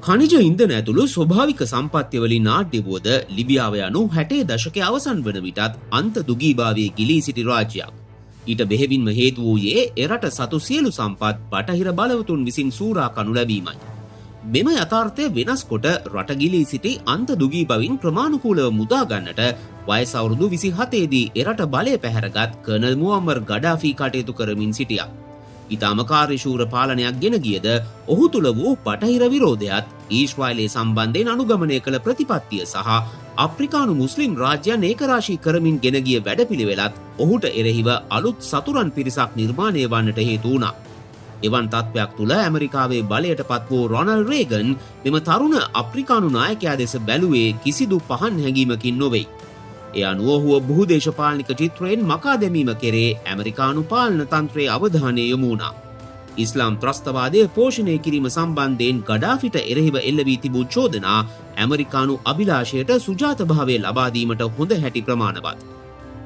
ඛනිජ ඉන්ධන ඇතුළු ස්වභාවික සම්පත්තිය වලින් නාට්‍ය වුවද ලිබියාව යනු 60 දශකයේ අවසන් වන විටත් අන්ත දුගීභාවයේ ගිලී සිටි රාජ්‍යයක්. ඊට බෙහෙවින්ම හේතු වූයේ එරට සතු සියලු සම්පත් බටහිර බලවතුන් විසින් සූරා කනු ලැබීමයි. මෙම යථාර්ථය වෙනස් කොට රට ගිලී සිටි අන්ත දුගීභවින් ක්‍රමානුකූලව මුදා ගන්නට වයස අවුරුදු 27 දී එරට බලය පැහැරගත් කර්නල් මුවම්මර් ගඩාෆි කටයුතු කරමින් සිටියා. ඉතාම කාර්යශූර පාලනයක් ගෙන ගියද ඔහු තුළ වූ බටහිර විරෝධයත් ඊශ්‍රායලයේ සම්බන්ධයෙන් අනුගමනය කළ ප්‍රතිපත්තිය සහ අප්‍රිකානු මුස්ලිම් රාජ්‍යයන් ඒකරාශී කරමින් ගෙන ගිය වැඩපිළිවෙලත් ඔහුට එරෙහිව අලුත් සතුරන් පිරිසක් නිර්මාණය වන්නට හේතු වුණා. එවන් තත්ත්වයක් තුළ ඇමරිකාවේ බලයට පත් වූ රොනල්ඩ් රේගන් මෙම තරුණ අප්‍රිකානු නායකයා දෙස බැලුවේ කිසිදු පහන් හැඟීමකින් නොවේ. එය අනුව ඔහුව බහුදේශපාලනික චිත්‍රයෙන් මකා දැමීම කෙරේ ඇමරිකානු පාලන තන්ත්‍රයේ අවධානය යොමු වුණා. ඉස්ලාම් ත්‍රස්තවාදය පෝෂණය කිරීම සම්බන්ධයෙන් ගඩාෆිට එරෙහිව එල්ල වී තිබූ චෝදනා ඇමරිකානු අභිලාෂයට සුජාතභාවය ලබා දීමට හොඳ හැටි ප්‍රමාණවත්.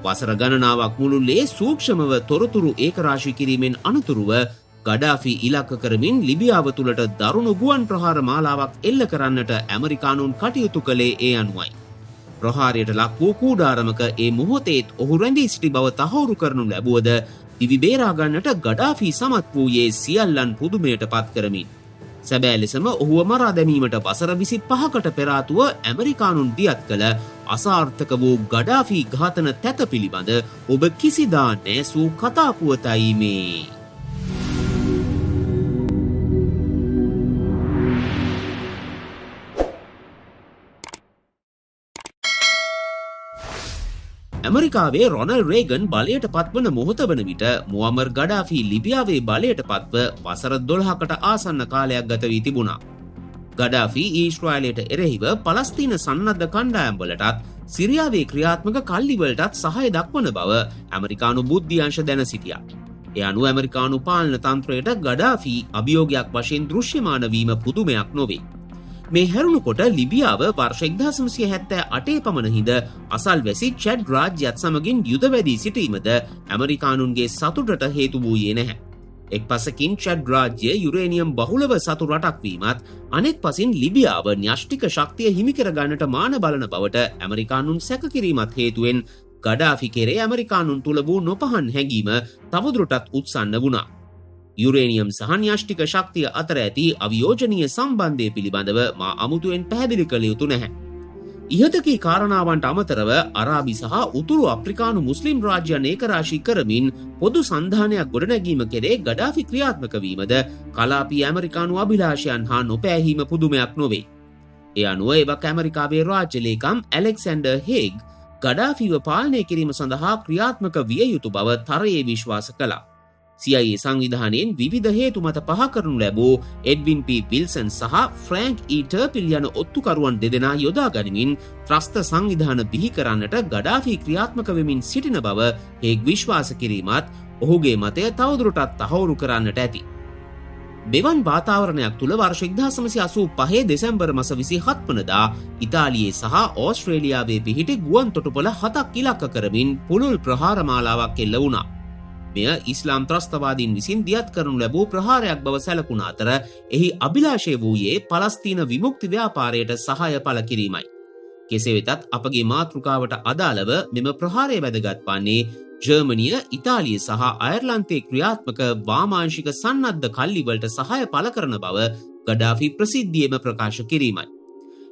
වසර ගණනාවක් මුළුල්ලේ සූක්ෂමව තොරතුරු ඒකරාශී කිරීමෙන් අනතුරුව ගඩාෆි ඉලක්ක කරමින් ලිබියාව තුළට දරුණු ගුවන් ප්‍රහාර මාලාවක් එල්ල කරන්නට ඇමරිකානුන් කටයුතු කළේ ඒ අනුවයි. ප්‍රහාරයට ලක් වූ කූඩාරමක ඒ මොහොතේත් ඔහු රැඳී සිටි බව තහවුරු කරනු ලැබුවද දිවි බේරා ගන්නට ගඩාෆි සමත් වූයේ සියල්ලන් පුදුමයට පත් කරමින්. සැබෑ ලෙසම ඔහුව මරා දැමීමට වසර 25කට පෙර ආතුව ඇමරිකානුන් දියත් කළ අසාර්ථක වූ ගඩාෆි ඝාතන තැත පිළිබඳ ඔබ කිසිදා නැසූ කතා පුවතයි මේ. ඇමරිකාවේ රොනල්ඩ් රේගන් බලයට පත්වන මොහොත වන විට මුවම්මර් ගඩාෆි ලිබියාවේ බලයට පත්ව වසර 12කට ආසන්න කාලයක් ගත වී තිබුණා. ගඩාෆි ඊශ්‍රායලයට එරෙහිව පලස්තීන සන්නද්ධ කණ්ඩායම් වලටත් සිරියාවේ ක්‍රියාත්මක කල්ලිවලටත් සහාය දක්වන බව ඇමරිකානු බුද්ධ්‍යංශ දැන සිටියා. ඒ අනුව ඇමරිකානු පාලන තන්ත්‍රයට ගඩාෆි අභියෝගයක් වශයෙන් දෘශ්‍යමාන වීම පුදුමයක් නොවේ. මේ හැරුණු කොට ලිබියාව වර්ෂ 1978 පමණ හිඳ අසල්වැසි චැඩ් රාජ්‍යයත් සමගින් යුද වැදී සිටීමද ඇමරිකානුන්ගේ සතුටට හේතු වූයේ නැහැ. එක් පසකින් චැඩ් රාජ්‍ය යුරේනියම් බහුලව සතු රටක් වීමත් අනෙක් පසින් ලිබියාව න්‍යෂ්ටික ශක්තිය හිමි කර ගන්නට මාන බලන බවට ඇමරිකානුන් සැක කිරීමත් හේතුවෙන් ගඩාෆි කෙරේ ඇමරිකානුන් තුළ වූ නොපහන් හැඟීම තවදුරටත් උත්සන්න වුණා. යුරේනියම් සහ න්‍යෂ්ටික ශක්තිය අතර ඇති අවියෝජනීය සම්බන්ධය පිළිබඳව මා අමුතුවෙන් පැහැදිලි කළ යුතු නැහැ. ඉහතකී කාරණාවන්ට අමතරව අරාබි සහ උතුරු අප්‍රිකානු මුස්ලිම් රාජ්‍යයන් ඒකරාශී කරමින් පොදු සන්ධානයක් ගොඩනැගීම කෙරේ ගඩාෆි ක්‍රියාත්මක වීමද කලාපී ඇමරිකානු අභිලාෂයන් හා නොපෑහීම පුදුමයක් නොවේ. ඒ අනුව එවක ඇමරිකාවේ රාජ්‍ය ලේකම් ඇලෙක්සැන්ඩර් හේග් ගඩාෆිව පාලනය කිරීම සඳහා ක්‍රියාත්මක විය යුතු බව තරයේ විශ්වාස කළා. CIA සංවිධානයෙන් විවිධ හේතු මත පහ කරනු ලැබූ එඩ්වින් පී විල්සන් සහ ෆ්‍රැන්ක් ඊ ටර්පිල් යන ඔත්තුකරුවන් දෙදෙනා යොදා ගනිමින් ත්‍රස්ත සංවිධාන බිහි කරන්නට ගඩාෆි ක්‍රියාත්මක වෙමින් සිටින බව හේග් විශ්වාස කිරීමත් ඔහුගේ මතය තවදුරටත් තහවුරු කරන්නට ඇති. මෙවන් වාතාවරණයක් තුළ වර්ෂ 1985 දෙසැම්බර් මාස 27 වනදා ඉතාලියේ සහ ඕස්ට්‍රේලියාවේ පිහිටි ගුවන් තොටුපළ 7ක් ඉලක්ක කරමින් පුළුල් ප්‍රහාර මාලාවක් එල්ල වුණා. මෙය ඉස්ලාම් ත්‍රස්තවාදීන් විසින් දියත් කරනු ලැබූ ප්‍රහාරයක් බව සැලකුණ අතර එහි අභිලාෂය වූයේ පලස්තීන විමුක්ති ව්‍යාපාරයට සහාය පළ කිරීමයි. කෙසේ වෙතත් අපගේ මාතෘකාවට අදාළව මෙම ප්‍රහාරය වැදගත් වන්නේ ජර්මනිය, ඉතාලිය සහ අයර්ලන්තයේ ක්‍රියාත්මක වාමාංශික සන්නද්ධ කල්ලිවලට සහාය පළ කරන බව ගඩාෆි ප්‍රසිද්ධියේම ප්‍රකාශ කිරීමයි.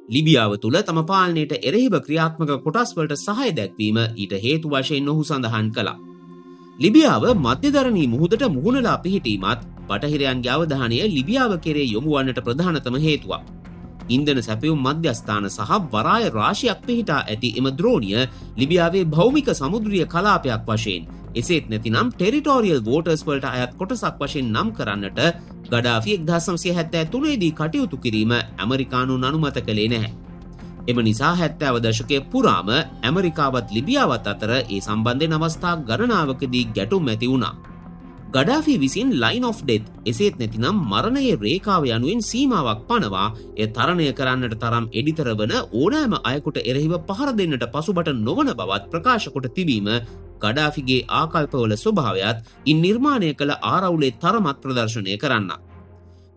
ලිබියාව තුළ තම පාලනයට එරෙහිව ක්‍රියාත්මක කොටස් වලට සහාය දැක්වීම ඊට හේතු වශයෙන් ඔහු සඳහන් කළා. ලිබියාව මධ්‍යධරණී මුහුදට මුහුණලා පිහිටීමත් බටහිරයන්ගේ අවධානය ලිබියාව කෙරේ යොමු වන්නට ප්‍රධානතම හේතුවක්. ඉන්ධන සැපයුම් මධ්‍යස්ථාන සහ වරාය රාශියක් පිහිටා ඇති එම ද්‍රෝණිය ලිබියාවේ භෞමික සමුද්‍රීය කලාපයක් වශයෙන් එසේත් නැතිනම් ටෙරිටෝරියල් වෝටර්ස් වලට අයත් කොටසක් වශයෙන් නම් කරන්නට ගඩාෆි 1973 දී කටයුතු කිරීම ඇමරිකානුන් අනුමත කළේ නැහැ. එම නිසා 70 දශකයේ පුරාම ඇමරිකාවත් ලිබියාවත් අතර ඒ සම්බන්ධයෙන් අවස්ථා ගණනාවකදී ගැටුම් ඇති වුණා. ගඩාෆි විසින් ලයින් ඔෆ් ඩෙත් එසේත් නැතිනම් මරණයේ රේඛාව යනුවෙන් සීමාවක් පනවා එය තරණය කරන්නට තරම් එඩිතර වන ඕනෑම අයෙකුට එරෙහිව පහර දෙන්නට පසුබට නොවන බවත් ප්‍රකාශ කොට තිබීම ගඩාෆිගේ ආකල්පවල ස්වභාවයත් ඉන් නිර්මාණය කළ ආරවුලේ තරමත් ප්‍රදර්ශනය කරන්න.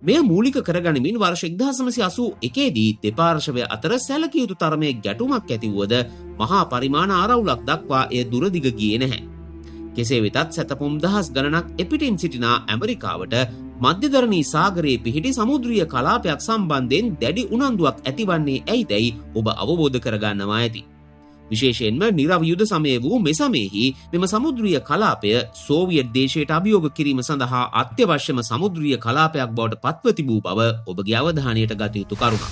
මෙය මූලික කරගනිමින් වර්ෂ 1981දී දෙපාර්ශවය අතර සැලකිය යුතු තරමේ ගැටුමක් ඇති වුවද මහා පරිමාණ ආරවුලක් දක්වා එය දුරදිග ගියේ නැහැ. කෙසේ වෙතත් සැතපුම් දහස් ගණනක් එපිටින් සිටින ඇමරිකාවට මධ්‍යධරණී සාගරයේ පිහිටි සමුද්‍රීය කලාපයක් සම්බන්ධයෙන් දැඩි උනන්දුවක් ඇතිවන්නේ ඇයිදැයි ඔබ අවබෝධ කරගන්නවා ඇති. විශේෂයෙන්ම නිරව යුද සමය වූ මෙසමයෙහි මෙම සමුද්‍රීය කලාපය සෝවියට් දේශයට අභියෝග කිරීම සඳහා අත්‍යවශ්‍යම සමුද්‍රීය කලාපයක් බවට පත්ව තිබූ බව ඔබගේ අවධානයට ගත යුතු කරුණක්.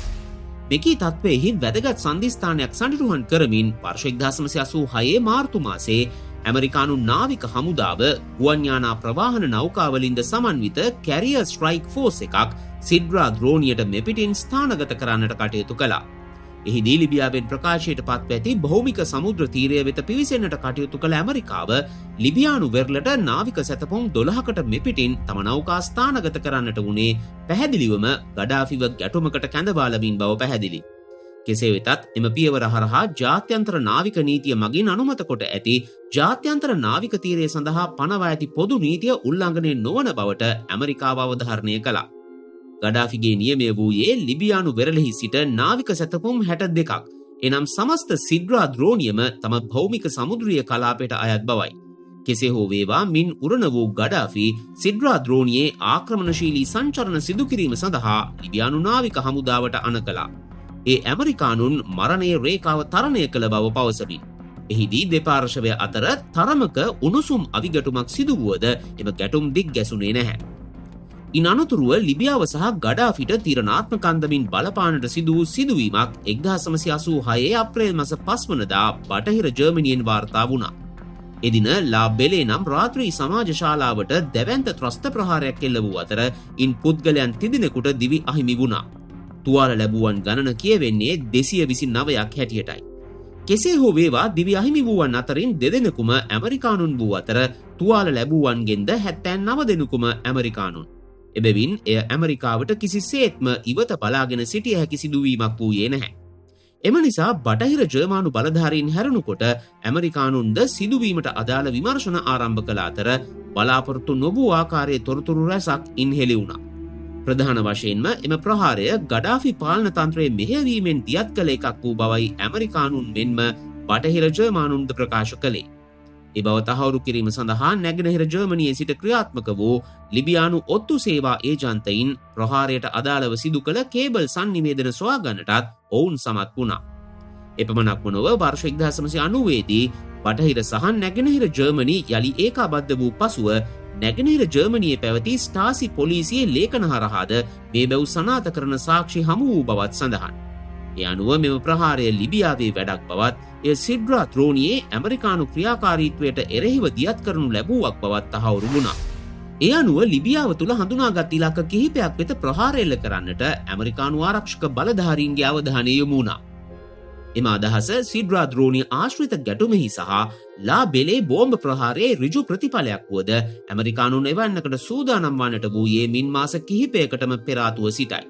මෙකී තත්ත්වයෙහි වැදගත් සන්ධිස්ථානයක් සනිටුහන් කරමින් වර්ෂ 1986 මාර්තු මාසයේ ඇමරිකානු නාවික හමුදාව ගුවන්යානා ප්‍රවාහන නෞකාවලින්ද සමන්විත කැරියර් ස්ට්‍රයික් ෆෝස් එකක් සිඩ්රා ද්‍රෝණියට මෙපිටින් ස්ථානගත කරන්නට කටයුතු කළා. එහිදී ලිබියාවෙන් ප්‍රකාශයට පත්ව ඇති භෞමික සමුද්‍ර තීරය වෙත පිවිසෙන්නට කටයුතු කළ ඇමරිකාව ලිබියානු වෙරළට නාවික සැතපුම් 12කට මෙපිටින් තම නෞකා ස්ථානගත කරන්නට වුණේ පැහැදිලිවම ගඩාෆිව ගැටුමකට කැඳවාලමින් බව පැහැදිලි. කෙසේ වෙතත් එම පියවර හරහා ජාත්‍යන්තර නාවික නීතිය මගින් අනුමත කොට ඇති ජාත්‍යන්තර නාවික තීරය සඳහා පනවා ඇති පොදු නීතිය උල්ලංඝනය නොවන බවට ඇමරිකාව අවධාරණය කළා. ගඩාෆිගේ නියමය වූයේ ලිබියානු වෙරළෙහි සිට නාවික සැතපුම් 62ක් එනම් සමස්ත සිඩ්රා ද්‍රෝණියම තම භෞමික සමුද්‍රීය කලාපයට අයත් බවයි. කෙසේ හෝ වේවා මින් උරණ වූ ගඩාෆි සිඩ්රා ද්‍රෝණියේ ආක්‍රමණශීලී සංචරණ සිදු කිරීම සඳහා ලිබියානු නාවික හමුදාවට අණ කළා. ඒ ඇමරිකානුන් මරණයේ රේඛාව තරණය කළ බව පවසමින් එහිදී දෙපාර්ශවය අතර තරමක උණුසුම් අවිගැටුමක් සිදු වුවද එම ගැටුම් දික් ගැසුනේ නැහැ. ඉන් අනතුරුව ලිබියාව සහ ගඩාෆිට තීරණාත්මක අන්දමින් බලපානට සිදු වූ සිදුවීමක් 1986 අප්‍රේල් මාස 5 වනදා බටහිර ජර්මනියෙන් වාර්තා වුණා. එදින ලා බෙලේ නම් රාත්‍රී සමාජ ශාලාවට දැවැන්ත ත්‍රස්ත ප්‍රහාරයක් එල්ල වූ අතර ඉන් පුද්ගලයන් තිදෙනෙකුට දිවි අහිමි වුණා. තුවාල ලැබුවන් ගණන කියවෙන්නේ 229ක් හැටියටයි. කෙසේ හෝ වේවා දිවි අහිමි වූවන් අතරින් දෙදෙනෙකුම ඇමරිකානුන් වූ අතර තුවාල ලැබුවන්ගෙන්ද 79 දෙනෙකුම ඇමරිකානුන්. එබැවින් එය ඇමරිකාවට කිසිසේත්ම ඉවත බලාගෙන සිටිය හැකි සිදුවීමක් වූයේ නැහැ. එම නිසා බටහිර ජර්මානු බලධාරීන් හැරුණුකොට ඇමරිකානුන්ද සිදුවීමට අදාළ විමර්ශන ආරම්භ කළ අතර බලාපොරොත්තු නොවූ ආකාරයේ තොරතුරු රැසක් ඉන්හෙළි වුණා. ප්‍රධාන වශයෙන්ම එම ප්‍රහාරය ගඩාෆි පාලන තන්ත්‍රයේ මෙහෙයවීමෙන් දියත් කළ එකක් වූ බවයි ඇමරිකානුන් මෙන්ම බටහිර ජර්මානුන්ද ප්‍රකාශ කළේ. ඒ බව තහවුරු කිරීම සඳහා නැගෙනහිර ජර්මනියේ සිට ක්‍රියාත්මක වූ ලිබියානු ඔත්තු සේවා ඒජන්තයින් ප්‍රහාරයට අදාළව සිදු කළ කේබල් සංනිවේදන සොයා ගන්නටත් ඔවුන් සමත් වුණා. එපමණක්ම නොව වර්ෂ 1990 දී බටහිර සහ නැගෙනහිර ජර්මනි යලි ඒකාබද්ධ වූ පසුව නැගෙනහිර ජර්මනියේ පැවති ස්ටාසි පොලිසියේ ලේඛන හරහාද මේ බැව් සනාථ කරන සාක්ෂි හමු වූ බවත් සඳහන්. ඒ අනුව මෙම ප්‍රහාරය ලිබියාවේ වැඩක් බවත් එය සිඩ්රා ද්‍රෝණියේ ඇමරිකානු ක්‍රියාකාරීත්වයට එරෙහිව දියත් කරනු ලැබුවක් බවත් තහවුරු වුණා. ඒ අනුව ලිබියාව තුළ හඳුනාගත් ඉලක්ක කිහිපයක් වෙත ප්‍රහාර එල්ල කරන්නට ඇමරිකානු ආරක්ෂක බලධාරීන්ගේ අවධානය යොමු වුණා. එම අදහස සිඩ්රා ද්‍රෝණිය ආශ්‍රිත ගැටුමෙහි සහ ලා බෙලේ බෝම්බ ප්‍රහාරයේ ඍජු ප්‍රතිඵලයක් වුවද ඇමරිකානුන් එවන්නකට සූදානම් වන්නට වූයේ මින් මාස කිහිපයකටම පෙර ආතුව සිටයි.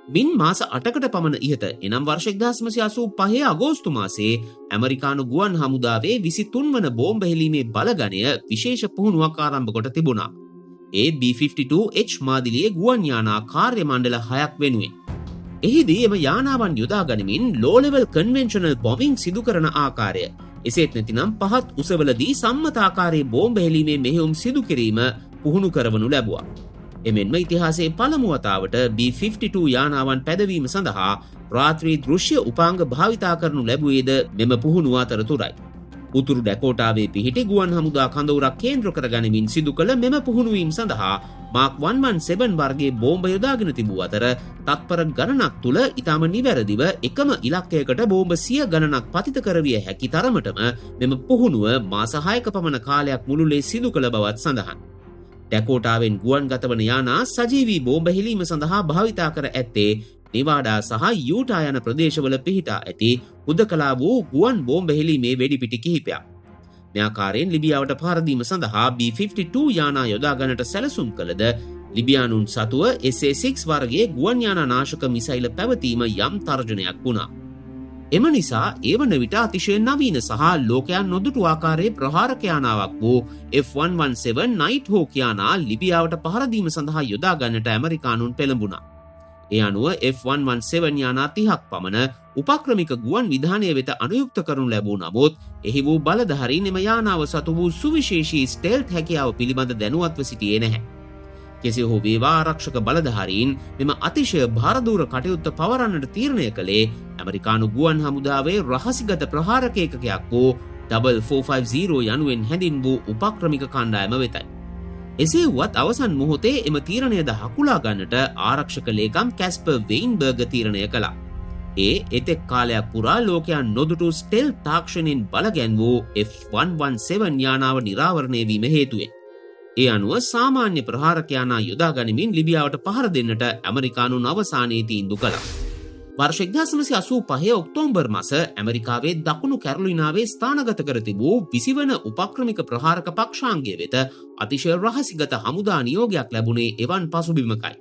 මින් මාස 8කට පමණ ඉහත එනම් වර්ෂ 1985 අගෝස්තු මාසයේ ඇමරිකානු ගුවන් හමුදාවේ 23 වන බෝම්බ හෙළීමේ බලගණය විශේෂ පුහුණුවක් ආරම්භ කොට තිබුණා. ඒ B-52H මාදිලියේ ගුවන් යානා කාර්ය මණ්ඩල 6ක් වෙනුවෙන්. එහිදී එම යානාවන් යොදා ගනිමින් low level conventional bombing සිදු කරන ආකාරය, එසේත් නැතිනම් පහත් උසවලදී සම්මත ආකාරයේ බෝම්බ හෙළීමේ මෙහෙයුම් සිදු කිරීම පුහුණු කරවනු ලැබුවා. එමෙන්ම ඉතිහාසයේ පළමු වතාවට B-52 යානාවන් පැදවීම සඳහා රාත්‍රී දෘශ්‍ය උපාංග භාවිතා කරනු ලැබුවේද මෙම පුහුණුව අතරතුරයි. උතුරු ඩැකෝටාවේ පිහිටි ගුවන් හමුදා කඳවුරක් කේන්ද්‍ර කරගනිමින් සිදු කළ මෙම පුහුණුවීම් සඳහා මාක් 117 වර්ගයේ බෝම්බ යොදාගෙන තිබූ අතර තත්පර ගණනක් තුළ ඉතාම නිවැරදිව එකම ඉලක්කයකට බෝම්බ 100 ගණනක් පතිත කරවිය හැකි තරමටම මෙම පුහුණුව මාස 6ක පමණ කාලයක් මුළුල්ලේ සිදු කළ බවත් සඳහන්. ඩැකෝටාවෙන් ගුවන් ගතවන යානා සජීවී බෝම්බ හෙළීම සඳහා භාවිතා කර ඇත්තේ නිවාඩා සහ යූටා යන ප්‍රදේශවල පිහිටා ඇති හුදකලා වූ ගුවන් බෝම්බ හෙළීමේ වෙඩිපිටි කිහිපයක්. මේ ආකාරයෙන් ලිබියාවට පහර දීම සඳහා B-52 යානා යොදා ගන්නට සැලසුම් කළද ලිබියානුන් සතුව SA-6 වර්ගයේ ගුවන් යානා නාශක මිසයිල පැවතීම යම් තර්ජනයක් වුණා. එම නිසා ඒ වන විට අතිශය නවීන සහ ලෝකයන් නොදුටු ආකාරයේ ප්‍රහාරක යානාවක් වූ F117 නයිට් හෝක් යානා ලිබියාවට පහර දීම සඳහා යොදා ගන්නට ඇමරිකානුන් පෙළඹුණා. ඒ අනුව F117 යානා 30ක් පමණ උපක්‍රමික ගුවන් විධානය වෙත අනුයුක්ත කරනු ලැබූ නමුත් එහි වූ බලධාරීන් එම යානාව සතු වූ සුවිශේෂී ස්ටෙල්ත් හැකියාව පිළිබඳ දැනුවත්ව සිටියේ නැහැ. කෙසේ හෝ වේවා ආරක්ෂක බලධාරීන් මෙම අතිශය භාරදූර කටයුත්ත පවරන්නට තීරණය කළේ ඇමරිකානු ගුවන් හමුදාවේ රහසිගත ප්‍රහාරක ඒකකයක් වූ 4450 යනුවෙන් හැඳින් වූ උපක්‍රමික කණ්ඩායම වෙතයි. එසේ වුවත් අවසන් මොහොතේ එම තීරණයද හකුලා ගන්නට ආරක්ෂක ලේකම් කැස්පර් වෙයින්බර්ග් තීරණය කළා. ඒ එතෙක් කාලයක් පුරා ලෝකයන් නොදුටු ස්ටෙල්ත් තාක්ෂණයෙන් බලගැන් වූ F117 යානාව නිරාවරණය වීම හේතුවෙන්. ඒ අනුව සාමාන්‍ය ප්‍රහාරක යානා යොදා ගනිමින් ලිබියාවට පහර දෙන්නට ඇමරිකානුන් අවසානයේ තීන්දුව කළා. වර්ෂ 1985 ඔක්තෝබර් මාස ඇමරිකාවේ දකුණු කැරොලිනාවේ ස්ථානගත කර තිබූ 20 වන උපක්‍රමික ප්‍රහාරක පක්ෂාංගය වෙත අතිශය රහසිගත හමුදා නියෝගයක් ලැබුණේ එවන් පසුබිමකයි.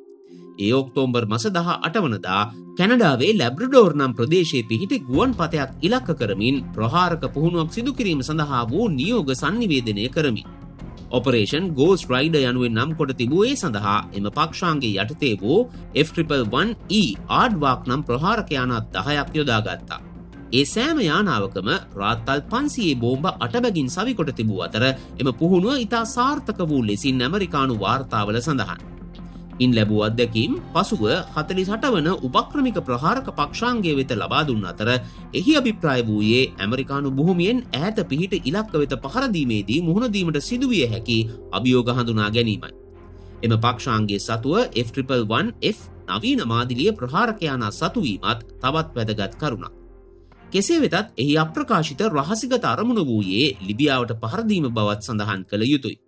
ඒ ඔක්තෝබර් මාස 18 වනදා කැනඩාවේ ලැබ්‍රඩෝර් නම් ප්‍රදේශයේ පිහිටි ගුවන් පතයක් ඉලක්ක කරමින් ප්‍රහාරක පුහුණුවක් සිදු කිරීම සඳහා වූ නියෝග sannivedanaya කරමින් ඔපරේෂන් ගෝස්ට් රයිඩර් යනුවෙන් නම් කොට තිබූ ඒ සඳහා එම පක්ෂාංගයේ යටතේ වූ F111E ආඩ්වාක් නම් ප්‍රහාරක යානා 10ක් යොදාගත්තා. ඒ සෑම යානාවකම රාත්තල් 500 බෝම්බ 8 බැගින් සවිකොට තිබූ අතර එම පුහුණුව ඉතා සාර්ථක වූ ලෙසින් ඇමරිකානු වාර්තාවල සඳහන්. ඉන් ලැබූ අත්දැකීම් පසුව 48 වන උපක්‍රමික ප්‍රහාරක පක්ෂාංගය වෙත ලබා දුන් අතර එහි අභිප්‍රාය වූයේ ඇමරිකානු භූමියෙන් ඈත පිහිට ඉලක්ක වෙත පහර දීමේදී මුහුණ දීමට සිදුවිය හැකි අභියෝග හඳුනා ගැනීමයි. එම පක්ෂාංගයේ සතුව F111F නවීන මාදිලිය ප්‍රහාරක යානා සතු වීමත් තවත් වැදගත් කරුණක්. කෙසේ වෙතත් එහි අප්‍රකාශිත රහසිගත අරමුණ වූයේ ලිබියාවට පහර දීම බවත් සඳහන් කළ යුතුයි.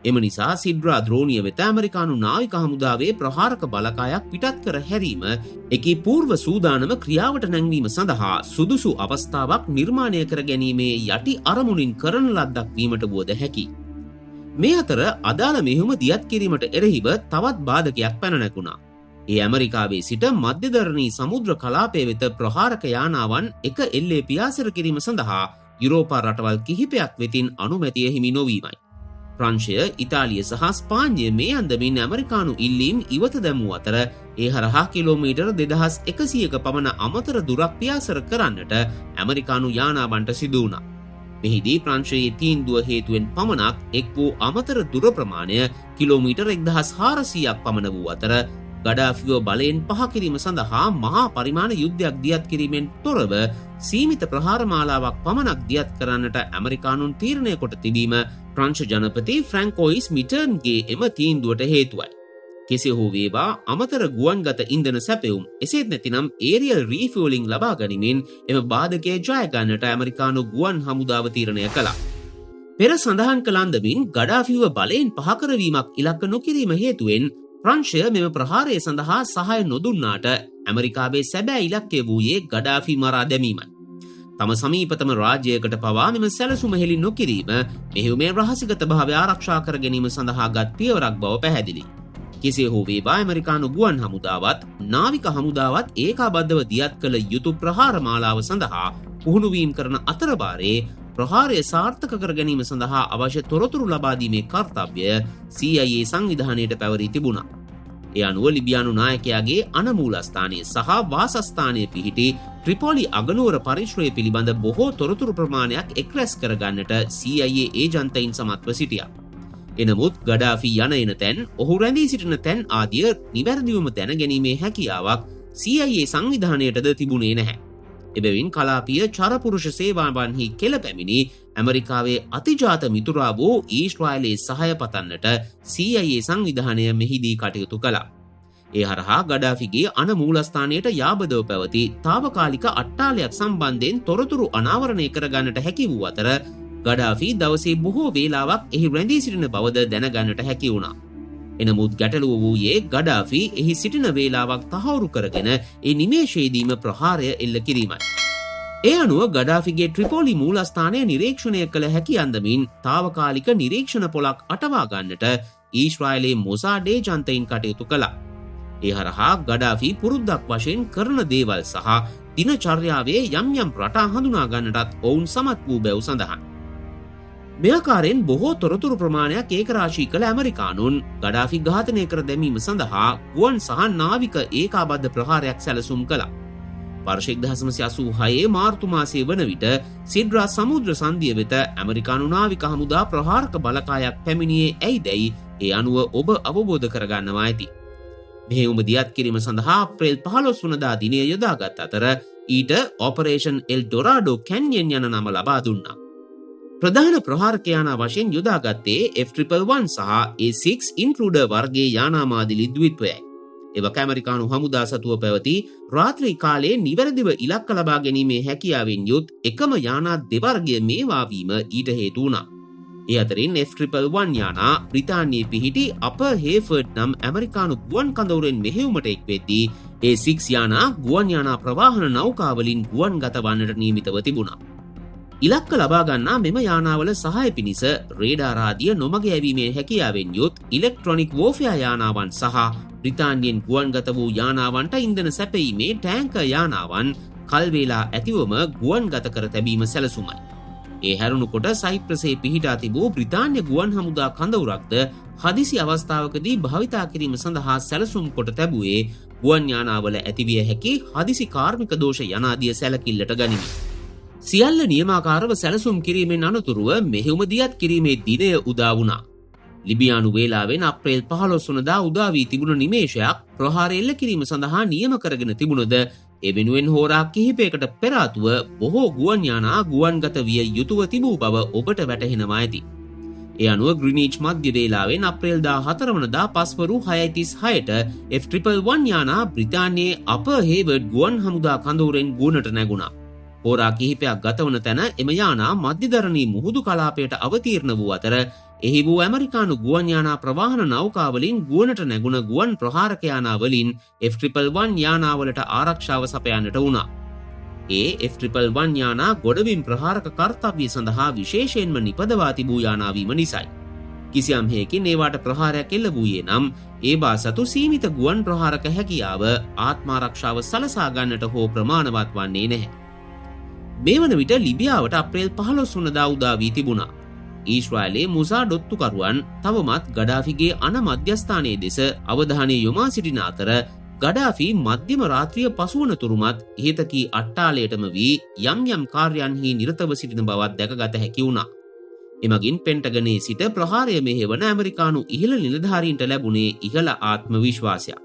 එම නිසා සිඩ්රා ද්‍රෝණිය වෙත ඇමරිකානු නාවික හමුදාවේ ප්‍රහාරක බලකායක් පිටත් කර හැරීම එකී පූර්ව සූදානම ක්‍රියාවට නැංවීම සඳහා සුදුසු අවස්ථාවක් නිර්මාණය කර ගැනීමේ යටි අරමුණින් කරන ලද්දක් වීමට වුවද හැකි. මේ අතර අදාළ මෙහෙයුම දියත් කිරීමට එරෙහිව තවත් බාධකයක් පැන නැගුණා. ඒ ඇමරිකාවේ සිට මධ්‍යධරණී සමුද්‍ර කලාපය වෙත ප්‍රහාරක යානාවන් එක එල්ලේ පියාසර කිරීම සඳහා යුරෝපා රටවල් කිහිපයක් වෙතින් අනුමැතිය හිමි නොවීමයි. ප්‍රංශය, ඉතාලිය සහ ස්පාඤ්ඤය මේ අන්දමින් ඇමරිකානු ඉල්ලීම් ඉවත දැමූ අතර ඒ හරහා කිලෝමීටර් 2100ක පමණ අමතර දුරක් පියාසර කරන්නට ඇමරිකානු යානාවන්ට සිදු වුණා. මෙහිදී ප්‍රංශයේ තීන්දුව හේතුවෙන් පමණක් එක් වූ අමතර දුර ප්‍රමාණය කිලෝමීටර් 1400ක් පමණ වූ අතර ගඩාෆිව බලයෙන් පහ කිරීම සඳහා මහා පරිමාණ යුද්ධයක් දියත් කිරීමෙන් තොරව සීමිත ප්‍රහාර මාලාවක් පමණක් දියත් කරන්නට ඇමරිකානුන් තීරණය කොට තිබීම ප්‍රංශ ජනපති ෆ්‍රැන්කෝයිස් මිටර්න්ගේ එම තීන්දුවට හේතුවයි. කෙසේ හෝ වේවා අමතර ගුවන්ගත ඉන්ධන සැපයුම් එසේත් නැතිනම් ඒරියල් රීෆියුලිං ලබා ගනිමින් එම බාධකය ජය ගන්නට ඇමරිකානු ගුවන් හමුදාව තීරණය කළා. පෙර සඳහන් කළ අන්දමින් ගඩාෆිව බලයෙන් පහ කරවීමක් ඉලක්ක නොකිරීම හේතුවෙන් ප්‍රංශය මෙම ප්‍රහාරය සඳහා සහාය නොදුන්නාට ඇමරිකාවේ සැබෑ ඉලක්කය වූයේ ගඩාෆි මරා දැමීමයි. තම සමීපතම රාජ්‍යයකට පවා මෙම සැලසුම හෙළි නොකිරීම මෙහෙයුමේ රහසිගත භාවය ආරක්ෂා කර ගැනීම සඳහා ගත් පියවරක් බව පැහැදිලි. කෙසේ හෝ වේවා ඇමරිකානු ගුවන් හමුදාවත් නාවික හමුදාවත් ඒකාබද්ධව දියත් කළ යුතු ප්‍රහාර මාලාව සඳහා පුහුණුවීම් කරන අතරවාරේ ප්‍රහාරය සාර්ථක කර ගැනීම සඳහා අවශ්‍ය තොරතුරු ලබා දීමේ කර්තව්‍ය CIA සංවිධානයට පැවරී තිබුණා. ඒ අනුව ලිබියානු නායකයාගේ අනමූලස්ථානය සහ වාසස්ථානය පිහිටි ට්‍රිපොලි අගනුවර පරිශ්‍රය පිළිබඳ බොහෝ තොරතුරු ප්‍රමාණයක් එක්රැස් කරගන්නට CIA ඒජන්තයින් සමත්ව සිටියා. එනමුත් ගඩාෆි යන එන තැන්, ඔහු රැඳී සිටින තැන් ආදිය නිවැරදිවම දැනගැනීමේ හැකියාවක් CIA සංවිධානයටද තිබුණේ නැහැ. එබැවින් කලාපීය චරපුරුෂ සේවාවන්හි කෙළපැමිණි ඇමරිකාවේ අතිජාත මිතුරා වූ ඊශ්‍රායලයේ සහාය පතන්නට CIA සංවිධානය මෙහිදී කටයුතු කළා. ඒ හරහා ගඩාෆිගේ අනමූලස්ථානයට යාබදව පැවති తాවකාලික අට්ටාලයක් සම්බන්ධයෙන් තොරතුරු අනාවරණය කරගන්නට හැකි වූ අතර ගඩාෆි දවසේ බොහෝ වේලාවක් එහි රැඳී සිටින බවද දැනගන්නට හැකි වුණා. එනමුත් ගැටලුව වූයේ ගඩාෆි එහි සිටින වේලාවක් තහවුරු කරගෙන ඒ නිමේෂයේදීම ප්‍රහාරය එල්ල කිරීමයි. ඒ අනුව ගඩාෆිගේ ට්‍රිපොලි මූලස්ථානය නිරීක්ෂණය කළ හැකි අන්දමින් తాවකාලික නිරීක්ෂණ පොලක් අටවා ගන්නට ඊශ්‍රායලයේ මොසාඩ් ඒජන්තයින් කටයුතු කළා. ඒ හරහා ගඩාෆි පුරුද්දක් වශයෙන් කරන දේවල් සහ දිනචර්යාවේ යම් යම් රටා හඳුනා ගන්නටත් ඔවුන් සමත් වූ බැව් සඳහන්. මෙයාකාරයෙන් බොහෝ තොරතුරු ප්‍රමාණයක් ඒකරාශී කළ ඇමරිකානුන් ගඩාෆි ඝාතනය කර දැමීම සඳහා ගුවන් සහ නාවික ඒකාබද්ධ ප්‍රහාරයක් සැලසුම් කළා. වර්ෂ 1986 මාර්තු මාසයේ වන විට සිඩ්රා සමුද්‍ර සන්ධිය වෙත ඇමරිකානු නාවික හමුදා ප්‍රහාරක බලකායක් පැමිණියේ ඇයිදැයි ඒ අනුව ඔබ අවබෝධ කරගන්නවා ඇති. මෙහෙයුම දියත් කිරීම සඳහා අප්‍රේල් 15 වනදා දිනය යොදාගත් අතර ඊට ඔපරේෂන් එල් ඩොරාඩෝ කැන්යන් යන නම ලබා දුන්නා. ප්‍රධාන ප්‍රහාරක යානා වශයෙන් යොදාගත්තේ F111 සහ A6 ඉන්ට්‍රූඩර් වර්ගයේ යානාමාදිලි ද්විත්වයයි. එවක ඇමරිකානු හමුදා සතුව පැවති රාත්‍රී කාලයේ නිවැරදිව ඉලක්ක ලබා ගැනීමේ හැකියාවෙන් යුත් එකම යානා දෙවර්ගය මේවා වීම ඊට හේතු වුණා. ඒ අතරින් F111 යානා බ්‍රිතාන්‍යයේ පිහිටි අපර් හේෆර්ඩ් නම් ඇමරිකානු ගුවන් කඳවුරෙන් මෙහෙයුමට එක් වෙද්දී A6 යානා ගුවන් යානා ප්‍රවාහන නෞකාවලින් ගුවන් ගත වන්නට නියමිතව තිබුණා. ඉලක්ක ලබා ගන්නා මෙම යානාවල සහාය පිණිස රේඩාර් ආදිය නොමග යැවීමේ හැකියාවෙන් යුත් ඉලෙක්ට්‍රොනික වෝෆෙයා යානාවන් සහ බ්‍රිතාන්‍යයෙන් ගුවන්ගත වූ යානාවන්ට ඉන්ධන සැපයීමේ ටෑංකර් යානාවන් කල්වේලා ඇතිවම ගුවන්ගත කර තැබීම සැලසුමයි. ඒ හැරුණුකොට සයිප්‍රසයේ පිහිටා තිබූ බ්‍රිතාන්‍ය ගුවන් හමුදා කඳවුරක්ද හදිසි අවස්ථාවකදී භාවිතා කිරීම සඳහා සැලසුම් කොට තැබුවේ ගුවන් යානාවල ඇතිවිය හැකි හදිසි කාර්මික දෝෂ යනාදිය සැලකිල්ලට ගනිමි. සියල්ල නියමාකාරව සැලසුම් කිරීමෙන් අනතුරුව මෙහෙයුම දියත් කිරීමේ දිනය උදා වුණා. ලිබියානු වේලාවෙන් අප්‍රේල් 15 වනදා උදා වී තිබුණ නිමේෂයක් ප්‍රහාරය එල්ල කිරීම සඳහා නියම කරගෙන තිබුණද ඒ වෙනුවෙන් හෝරා කිහිපයකට පෙර ආතුව බොහෝ ගුවන් යානා ගුවන්ගත විය යුතුව තිබූ බව ඔබට වැටහෙනවා ඇති. ඒ අනුව ග්‍රීනිච් මධ්‍ය වේලාවෙන් අප්‍රේල් 14 වනදා පස්වරු 6:36ට F111 යානා බ්‍රිතාන්‍යයේ අපර් හේවර්ඩ් ගුවන් හමුදා කඳවුරෙන් ගුණට නැගුණා. හෝරා කිහිපයක් ගතවන තැන එම යානා මධ්‍යධරණී මුහුදු කලාපයට අවතීර්ණ වූ අතර එහි වූ ඇමරිකානු ගුවන් යානා ප්‍රවාහන නෞකාවලින් ගුවනට නැගුණ ගුවන් ප්‍රහාරක යානාවලින් F111 යානාවලට ආරක්ෂාව සපයන්නට වුණා. ඒ F111 යානා ගොඩබිම් ප්‍රහාරක කර්තව්‍ය සඳහා විශේෂයෙන්ම නිපදවා තිබූ යානා වීම නිසයි. කිසියම් හේකින් ඒවාට ප්‍රහාරයක් එල්ල වූයේ නම් ඒවා සතු සීමිත ගුවන් ප්‍රහාරක හැකියාව ආත්මාරක්ෂාව සලසා ගන්නට හෝ ප්‍රමාණවත් වන්නේ නැහැ. මේ වන විට ලිබියාවට අප්‍රේල් 15 වනදා උදා වී තිබුණා. ඊශ්‍රායලයේ මුසාඩ් ඔත්තුකරුවන් තවමත් ගඩාෆිගේ අන මධ්‍යස්ථානයේ දෙස අවධානය යොමා සිටින අතර ගඩාෆි මධ්‍යම රාත්‍රිය පසුවන තුරුමත් ඉහතකී අට්ටාලයටම වී යම් යම් කාර්යයන්හි නිරතව සිටින බවත් දැකගත හැකි වුණා. එමගින් පෙන්ටගනයේ සිට ප්‍රහාරය මෙහෙවන ඇමරිකානු ඉහළ නිලධාරීන්ට ලැබුණේ ඉහළ ආත්ම විශ්වාසයක්.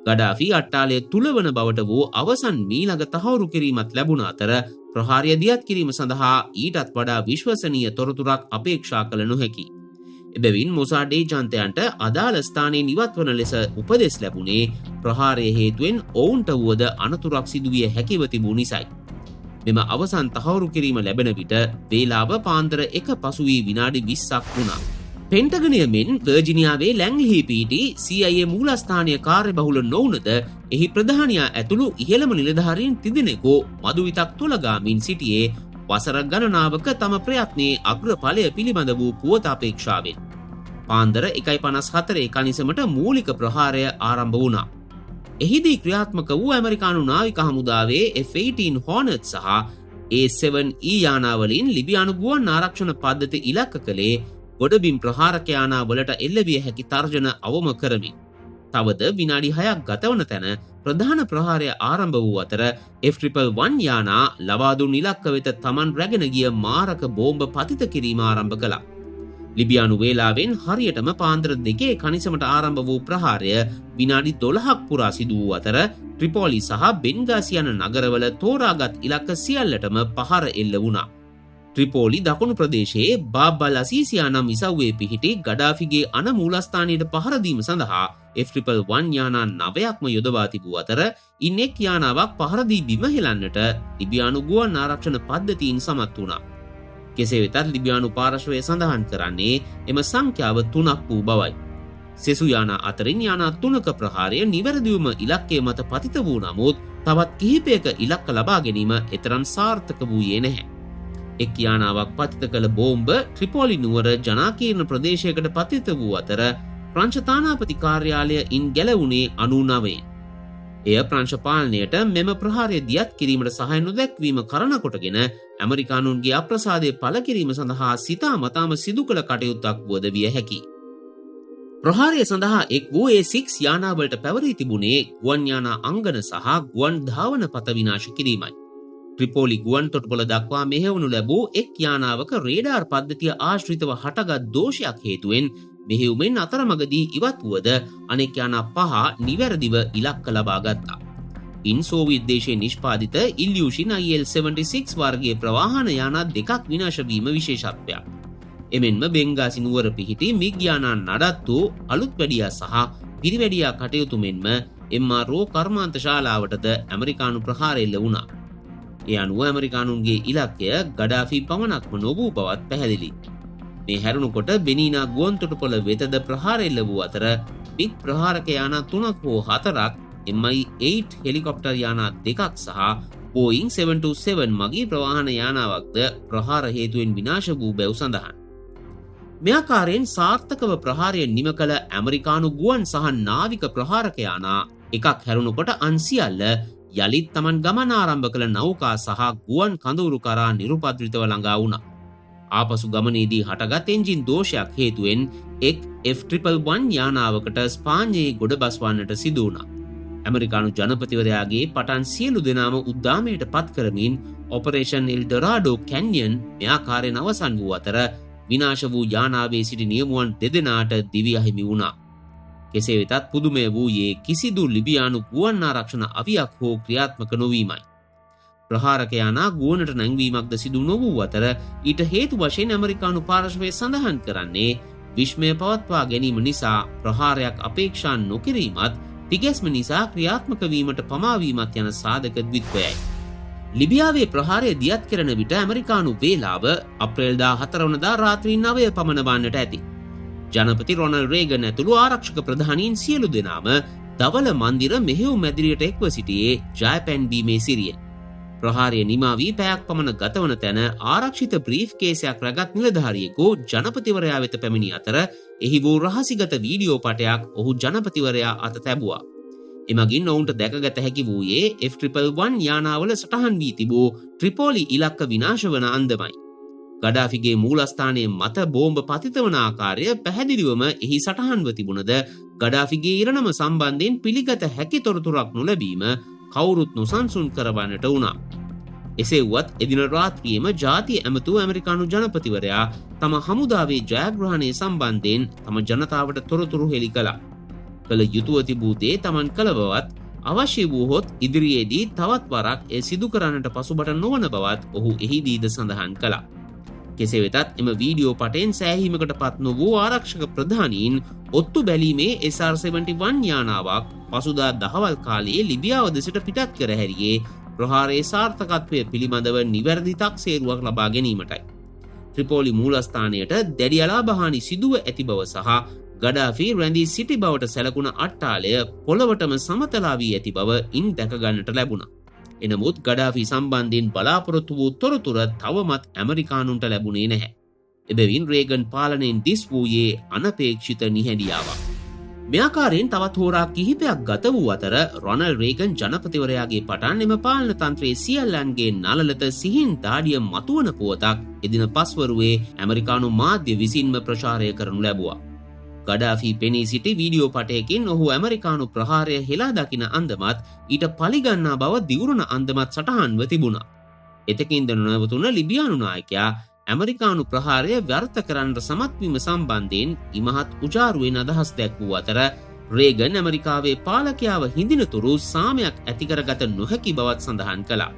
ගඩාෆි අට්ටාලය තුලවන බවට වූ අවසන් මීළඟ තහවුරු කිරීමත් ලැබුණ අතර ප්‍රහාරය දියත් කිරීම සඳහා ඊටත් වඩා විශ්වසනීය තොරතුරක් අපේක්ෂා කළ නොහැකි. එබැවින් මොසාඩ් ඒජන්තයන්ට අදාළ ස්ථානයේ නිවත්වන ලෙස උපදෙස් ලැබුණේ ප්‍රහාරය හේතුවෙන් ඔවුන්ට වුවද අනතුරක් සිදුවිය හැකිව තිබූ නිසයි. මෙම අවසන් තහවුරු කිරීම ලැබෙන විට වේලාව පාන්දර 1 පසු වී විනාඩි 20ක් වුණා. පෙන්ටගනය මෙන් වර්ජිනියාවේ ලැංග්ලී පිහිටි CIA මූලස්ථානය කාර්යබහුල නොවුනද එහි ප්‍රධානියා ඇතුළු ඉහළම නිලධාරීන් තිදෙනෙකු මදුවිතක් තුලගාමින් සිටියේ වසර ගණනාවක තම ප්‍රයත්නයේ අග්‍රඵලය පිළිබඳ වූ පුවත අපේක්ෂාවෙන්. පාන්දර 1:54 කනිසමට මූලික ප්‍රහාරය ආරම්භ වුණා. එහිදී ක්‍රියාත්මක වූ ඇමරිකානු නාවික හමුදාවේ F-18 Hornet සහ A-7E යානාවලින් ලිබියානු ගුවන් ආරක්ෂණ පද්ධති ඉලක්ක කළේ ගොඩබිම් ප්‍රහාරක යානා වලට එල්ලවිය හැකි තර්ජන අවම කරමින්. තවද විනාඩි 6ක් ගතවන තැන ප්‍රධාන ප්‍රහාරය ආරම්භ වූ අතර F111 යානා ලබා දුන් ඉලක්ක වෙත තමන් රැගෙන ගිය මාරක බෝම්බ පතිත කිරීම ආරම්භ කළා. ලිබියානු වේලාවෙන් හරියටම පාන්දර 2 කනිසමට ආරම්භ වූ ප්‍රහාරය විනාඩි 12ක් පුරා සිදු වූ අතර ත්‍රිපෝලි සහ බෙන්ගාසි යන නගරවල තෝරාගත් ඉලක්ක සියල්ලටම පහර එල්ල වුණා. ත්‍රිපෝලි දකුණු ප්‍රදේශයේ බාබ්බල් අසීසියා නම් ඉසව්වේ පිහිටි ගඩාෆිගේ අන මූලස්ථානයට පහර දීම සඳහා F111 යානා 9ක්ම යොදවා තිබූ අතර ඉන් එක් යානාවක් පහර දී බිම හෙලන්නට ලිබියානු ගුවන් ආරක්ෂණ පද්ධතීන් සමත් වුණා. කෙසේ වෙතත් ලිබියානු පාර්ශවය සඳහන් කරන්නේ එම සංඛ්‍යාව 3ක් වූ බවයි. සෙසු යානා අතරින් යානා 3ක ප්‍රහාරය නිවැරදිවම ඉලක්කය මත පතිත වූ නමුත් තවත් කිහිපයක ඉලක්ක ලබා ගැනීම එතරම් සාර්ථක වූයේ නැහැ. එක් යානාවක් පතිත කළ බෝම්බ ත්‍රිපෝලි නුවර ජනාකීර්ණ ප්‍රදේශයකට පතිත වූ අතර ප්‍රංශ තානාපති කාර්යාලය ඉන් ගැලවුණේ 99. එය ප්‍රංශ පාලනයට මෙම ප්‍රහාරය දියත් කිරීමට සහය නොදැක්වීම කරණ කොටගෙන ඇමරිකානුන්ගේ අප්‍රසාදය පළ කිරීම සඳහා සිතා මතාම සිදු කළ කටයුත්තක් වුවද විය හැකියි. ප්‍රහාරය සඳහා එක් වූ A6 යානාවලට පැවරී තිබුණේ ගුවන් යානා අංගන සහ ගුවන් ධාවන පත විනාශ කිරීමයි. ත්‍රිපෝලි ගුවන් තොටුපොළ දක්වා මෙහෙවනු ලැබූ එක් යානාවක රේඩාර් පද්ධතිය ආශ්‍රිතව හටගත් දෝෂයක් හේතුවෙන් මෙහෙයුමෙන් අතරමඟදී ඉවත් වුවද අනෙක් යානා 5 නිවැරදිව ඉලක්ක ලබා ගත්තා. ඉන් සෝවියට් දේශයේ නිෂ්පාදිත ඉල්යූෂින් IL-76 වර්ගයේ ප්‍රවාහන යානා දෙකක් විනාශ වීම විශේෂත්වයක්. එමෙන්ම බෙන්ගාසි නුවර පිහිටි මිග් යානා නඩත්තු අලුත් වැඩියා සහ පිරිවැඩියා කටයුතු මෙන්ම MRO කර්මාන්ත ශාලාවටද ඇමරිකානු ප්‍රහාර එල්ල වුණා. ඒ අනුව ඇමරිකානුන්ගේ ඉලක්කය ගඩාෆි පමණක්ම නොවූ බවත් පැහැදිලි. මේ හැරුණුකොට බෙනීනා ගුවන් තොටුපොළ වෙතද ප්‍රහාර එල්ල වූ අතර මිග් ප්‍රහාරක යානා 3ක් හෝ 4ක් MI-8 හෙලිකොප්ටර් යානා 2ක් සහ Boeing 727 මගී ප්‍රවාහන යානාවක්ද ප්‍රහාර හේතුවෙන් විනාශ වූ බැව් සඳහන්. මෙයාකාරයෙන් සාර්ථකව ප්‍රහාරය නිම කළ ඇමරිකානු ගුවන් සහ නාවික ප්‍රහාරක යානා එකක් හැරුණුකොට අන්සියල්ල යළිත් තමන් ගමන ආරම්භ කළ නෞකා සහ ගුවන් කඳවුරු කරා නිරුපද්‍රිතව ළඟා වුණා. ආපසු ගමනේදී හටගත් එන්ජින් දෝෂයක් හේතුවෙන් එක් F111 යානාවකට ස්පාඤ්ඤයේ ගොඩ බස්වන්නට සිදු වුණා. ඇමරිකානු ජනපතිවරයාගේ පටන් සියලු දෙනාම උද්දාමයට පත් කරමින් ඔපරේෂන් එල් ඩොරාඩෝ කැන්යන් මෙයාකාරයෙන් අවසන් වූ අතර විනාශ වූ යානාවේ සිටි නියමුවන් දෙදෙනාට දිවි අහිමි වුණා. කෙසේ වෙතත් පුදුමය වූයේ කිසිදු ලිබියානු ගුවන් ආරක්ෂණ අවියක් හෝ ක්‍රියාත්මක නොවීමයි. ප්‍රහාරක යානා ගුවනට නැංවීමක්ද සිදු නොවූ අතර ඊට හේතු වශයෙන් ඇමරිකානු පාර්ශවය සඳහන් කරන්නේ විශ්මය පවත්වා ගැනීම නිසා ප්‍රහාරයක් අපේක්ෂා නොකිරීමත් තිගැස්ම නිසා ක්‍රියාත්මක වීමට පමාවීමත් යන සාධක ද්විත්වයයි. ලිබියාවේ ප්‍රහාරය දියත් කරන විට ඇමරිකානු වේලාව අප්‍රේල් 14 වනදා රාත්‍රී 9 පමණ වන්නට ඇති. ජනපති රොනල්ඩ් රේගන් ඇතුළු ආරක්ෂක ප්‍රධානීන් සියලු දෙනාම දවල මන්දිර මෙහෙයුම් මැදිරියට එක්ව සිටියේ ජයපැන් බීමේ සිරියෙන්. ප්‍රහාරය නිමා වී පැයක් පමණ ගතවන තැන ආරක්ෂිත බ්‍රීෆ් කේසයක් රැගත් නිලධාරියෙකු ජනපතිවරයා වෙත පැමිණි අතර එහි වූ රහසිගත වීඩියෝ පටයක් ඔහු ජනපතිවරයා අත තැබුවා. එමගින් ඔවුන්ට දැකගත හැකි වූයේ F111 යානාවල සටහන් වී තිබූ ත්‍රිපෝලි ඉලක්ක විනාශ වන අන්දමයි. ගඩාෆිගේ මූලස්ථානයේ මත බෝම්බ පතිත වන ආකාරය පැහැදිලිවම එහි සටහන්ව තිබුණද ගඩාෆිගේ ඉරණම සම්බන්ධයෙන් පිළිගත හැකි තොරතුරක් නොලැබීම කවුරුත් නොසන්සුන් කරවන්නට වුණා. එසේ වුවත් එදින රාත්‍රියේම ජාතිය ඇමතු ඇමරිකානු ජනපතිවරයා තම හමුදාවේ ජයග්‍රහණය සම්බන්ධයෙන් තම ජනතාවට තොරතුරු හෙළි කළා. කළ යුතුව තිබූ දේ තමන් කළ බවත් අවශ්‍ය වූහොත් ඉදිරියේදී තවත් වරක් එය සිදු කරන්නට පසුබට නොවන බවත් ඔහු එහිදීද සඳහන් කළා. කෙසේ වෙතත් එම වීඩියෝ පටයෙන් සෑහීමකට පත් නොවූ ආරක්ෂක ප්‍රධානීන් ඔත්තු බැලීමේ SR-71 යානාවක් පසුදා දහවල් කාලයේ ලිබියාව දෙසට පිටත් කර හැරියේ ප්‍රහාරයේ සාර්ථකත්වය පිළිබඳව නිවැරදි තක්සේරුවක් ලබා ගැනීමටයි. ත්‍රිපෝලි මූලස්ථානයට දැඩි අලාභහානි සිදුව ඇති බව සහ ගඩාෆි රැඳී සිටි බවට සැලකුණ අට්ටාලය පොළවටම සමතලා වී ඇති බව ඉන් දැකගන්නට ලැබුණා. එනමුත් ගඩාෆි සම්බන්ධයෙන් බලාපොරොත්තු වූ තොරතුර තවමත් ඇමරිකානුන්ට ලැබුණේ නැහැ. එබැවින් රේගන් පාලනයෙන් දිස් වූයේ අනපේක්ෂිත නිහැඩියාවක්. මෙයාකාරයෙන් තවත් හෝරා කිහිපයක් ගත වූ අතර රොනල්ඩ් රේගන් ජනපතිවරයාගේ පටන් එම පාලන තන්ත්‍රයේ සියල්ලන්ගේ නළලත සිහින් දාඩිය මතුවන පුවතක් එදින පස්වරුවේ ඇමරිකානු මාධ්‍ය විසින්ම ප්‍රචාරය කරනු ලැබුවා. ගඩාෆි පෙනී සිටි වීඩියෝ පටයකින් ඔහු ඇමරිකානු ප්‍රහාරය හෙලා දකින අන්දමත් ඊට පලිගන්නා බව දිවුරුණ අන්දමත් සටහන්ව තිබුණා. එතකින්ද නොනවතුන ලිබියානු නායකයා ඇමරිකානු ප්‍රහාරය ව්‍යර්ථ කරන්නට සමත්වීම සම්බන්ධයෙන් ඉමහත් උජාරුවෙන් අදහස් දැක්වූ අතර රේගන් ඇමරිකාවේ පාලකයාව හිඳිනතුරු සාමයක් ඇතිකරගත නොහැකි බවත් සඳහන් කළා.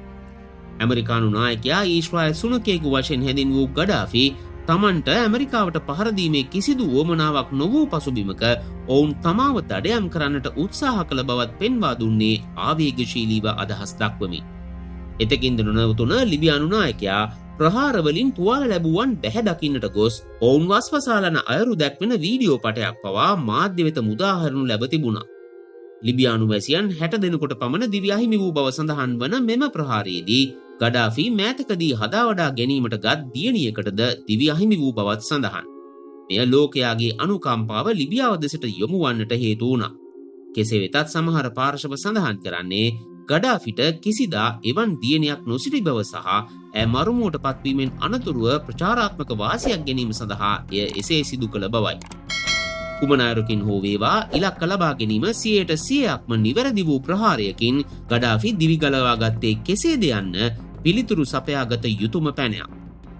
ඇමරිකානු නායකයා ඊශ්‍රායල් සුනකයෙකු වශයෙන් හැඳින් වූ ගඩාෆි තමන්ට ඇමරිකාවට පහරදීමේ කිසිදු වුවමනාවක් නොවූ පසුබිමක ඔවුන් තමාව දඩයම් කරන්නට උත්සාහ කළ බවත් පෙන්වා දුන්නේ ආවේගශීලීව අදහස් දක්වමි. එතකින්ද නොනවතුන ලිබියානු නායකයා ප්‍රහාරවලින් තුවාල ලැබුවන් බැහැ දකින්නට ගොස් ඔවුන් වස්වසාලන අයුරු දැක්වෙන වීඩියෝ පටයක් පවා මාධ්‍ය වෙත මුදාහරනු ලැබ තිබුණා. ලිබියානු වැසියන් 60 දෙනෙකුට පමණ දිවි අහිමි වූ බව සඳහන් වන මෙම ප්‍රහාරයේදී ගඩාෆි මෑතකදී හදා වඩා ගැනීමට ගත් දියණියකටද දිවි අහිමි වූ බවත් සඳහන්. මෙය ලෝකයාගේ අනුකම්පාව ලිබියාව දෙසට යොමු වන්නට හේතු වුණා. කෙසේ වෙතත් සමහර පාර්ශව සඳහන් කරන්නේ ගඩාෆිට කිසිදා එවන් දියණියක් නොසිටි බව සහ ඇය මරුමුවට පත්වීමෙන් අනතුරුව ප්‍රචාරාත්මක වාසියක් ගැනීම සඳහා එය එසේ සිදු කළ බවයි. කුමන අයුරකින් හෝ වේවා ඉලක්ක ලබා ගැනීම 100%ක්ම නිවැරදි වූ ප්‍රහාරයකින් ගඩාෆි දිවි ගලවා ගත්තේ කෙසේද යන්න පිළිතුරු සපයාගත යුතුම පැනයක්.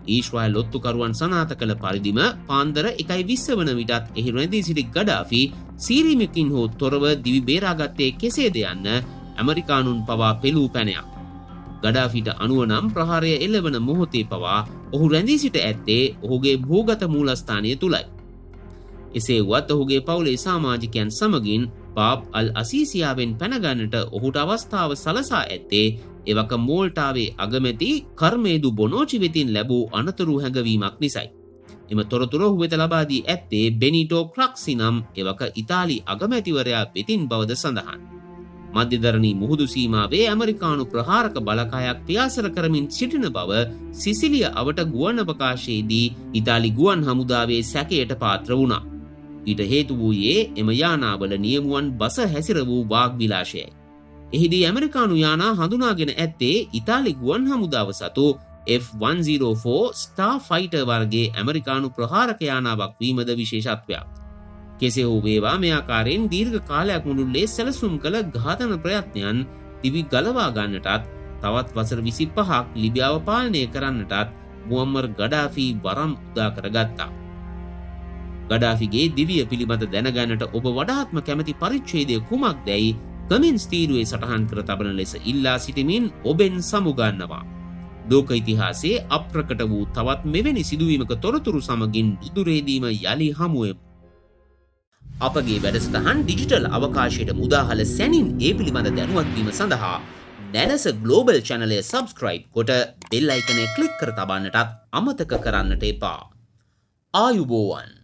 ඊශ්‍රායල් ඔත්තුකරුවන් සනාථ කළ පරිදිම පාන්දර 1:20 වන විටත් එහි රැඳී සිටි ගඩාෆි සීරීමකින් හෝ තොරව දිවි බේරාගත්තේ කෙසේද යන්න ඇමරිකානුන් පවා පෙළූ පැනයක්. ගඩාෆිට අනුව නම් ප්‍රහාරය එළවන මොහොතේ පවා ඔහු රැඳී සිට ඇත්තේ ඔහුගේ භූගත මූලස්ථානය තුලයි. එසේ වුවත් ඔහුගේ පවුලේ සමාජිකයන් සමගින් පාප් අල් අසීසියාවෙන් පැනගන්නට ඔහුට අවස්ථාව සලසා ඇත්තේ එවක මෝල්ටාවේ අගමැති කර්මේදු බොනෝචි වෙතින් ලැබූ අනතුරු හැඟවීමක් නිසයි. එම තොරතුරු ඔහු වෙත ලබා දී ඇත්තේ බෙනිටෝ ක්‍රක්සි නම් එවක ඉතාලි අගමැතිවරයා වෙතින් බවද සඳහන්. මධ්‍යධරණී මුහුදු සීමාවේ ඇමරිකානු ප්‍රහාරක බලකායක් පියාසර කරමින් සිටින බව සිසිලිය අවට ගුවන් අවකාශයේදී ඉතාලි ගුවන් හමුදාවේ සැකයට පාත්‍ර වුණා. ඊට හේතු වූයේ එම යානාවල නියමුවන් බස හැසිර වූ වාග් විලාශයයි. එහිදී ඇමරිකානු යානා හඳුනාගෙන ඇත්තේ ඉතාලි ගුවන් හමුදාව සතු F-104 ස්ටාර් ෆයිටර් වර්ගයේ ඇමරිකානු ප්‍රහාරක යානාවක් වීමද විශේෂත්වයක්. කෙසේ හෝ වේවා මේ ආකාරයෙන් දීර්ඝ කාලයක් මුළුල්ලේ සැලසුම් කළ ඝාතන ප්‍රයත්නයන් දිවි ගලවා ගන්නටත් තවත් වසර 25ක් ලිබියාව පාලනය කරන්නටත් මුවම්මර් ගඩාෆි වරම් උදා කරගත්තා. ගඩාෆිගේ දිවිය පිළිබඳ දැනගන්නට ඔබ වඩාත්ම කැමති පරිච්ඡේදය කුමක්දැයි කමෙන්ට්ස් තීරුවේ සටහන් කර තබන ලෙස ඉල්ලා සිටිමින් ඔබෙන් සමුගන්නවා. ලෝක ඉතිහාසයේ අප්‍රකට වූ තවත් මෙවැනි සිදුවීමක තොරතුරු සමගින් ඉදිරියේදීම යලි හමුවෙමු. අපගේ වැඩසටහන් ඩිජිටල් අවකාශයට මුදාහල සැනින් ඒ පිළිබඳ දැනුවත් වීම සඳහා නැනස ග්ලෝබල් channel එක subscribe කොට bell icon එක click කර තබන්නටත් අමතක කරන්නට එපා. ආයුබෝවන්.